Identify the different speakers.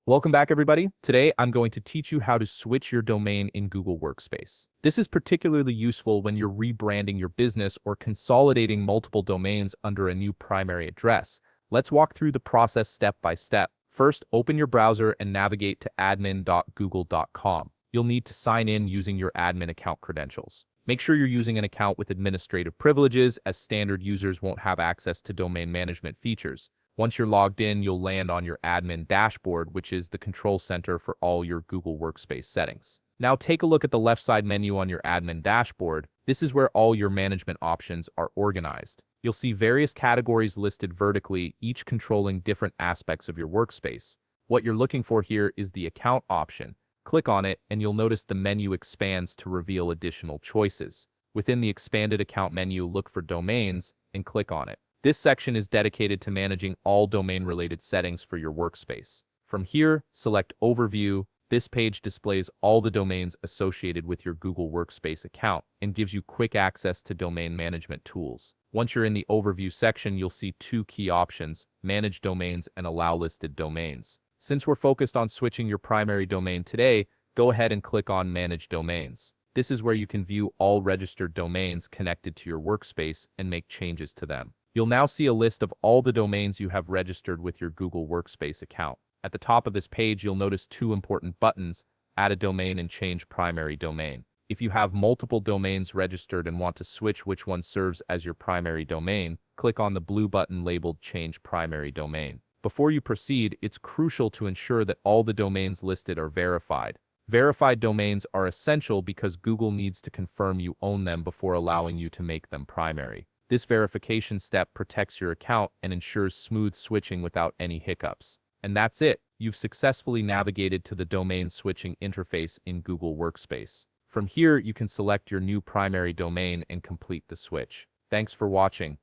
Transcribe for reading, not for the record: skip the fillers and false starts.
Speaker 1: Welcome back, everybody. Today, I'm going to teach you how to switch your domain in Google Workspace. This is particularly useful when you're rebranding your business or consolidating multiple domains under a new primary address. Let's walk through the process step by step. First, open your browser and navigate to admin.google.com. You'll need to sign in using your admin account credentials. Make sure you're using an account with administrative privileges, as standard users won't have access to domain management features. Once you're logged in, you'll land on your admin dashboard, which is the control center for all your Google Workspace settings. Now take a look at the left side menu on your admin dashboard. This is where all your management options are organized. You'll see various categories listed vertically, each controlling different aspects of your workspace. What you're looking for here is the account option. Click on it and you'll notice the menu expands to reveal additional choices. Within the expanded account menu, look for domains and click on it. This section is dedicated to managing all domain-related settings for your workspace. From here, select Overview. This page displays all the domains associated with your Google Workspace account and gives you quick access to domain management tools. Once you're in the Overview section, you'll see two key options: Manage Domains and Allow Listed Domains. Since we're focused on switching your primary domain today, go ahead and click on Manage Domains. This is where you can view all registered domains connected to your workspace and make changes to them. You'll now see a list of all the domains you have registered with your Google Workspace account. At the top of this page, you'll notice two important buttons: Add a Domain and Change Primary Domain. If you have multiple domains registered and want to switch which one serves as your primary domain, click on the blue button labeled Change Primary Domain. Before you proceed, it's crucial to ensure that all the domains listed are verified. Verified domains are essential because Google needs to confirm you own them before allowing you to make them primary. This verification step protects your account and ensures smooth switching without any hiccups. And that's it. You've successfully navigated to the domain switching interface in Google Workspace. From here, you can select your new primary domain and complete the switch. Thanks for watching.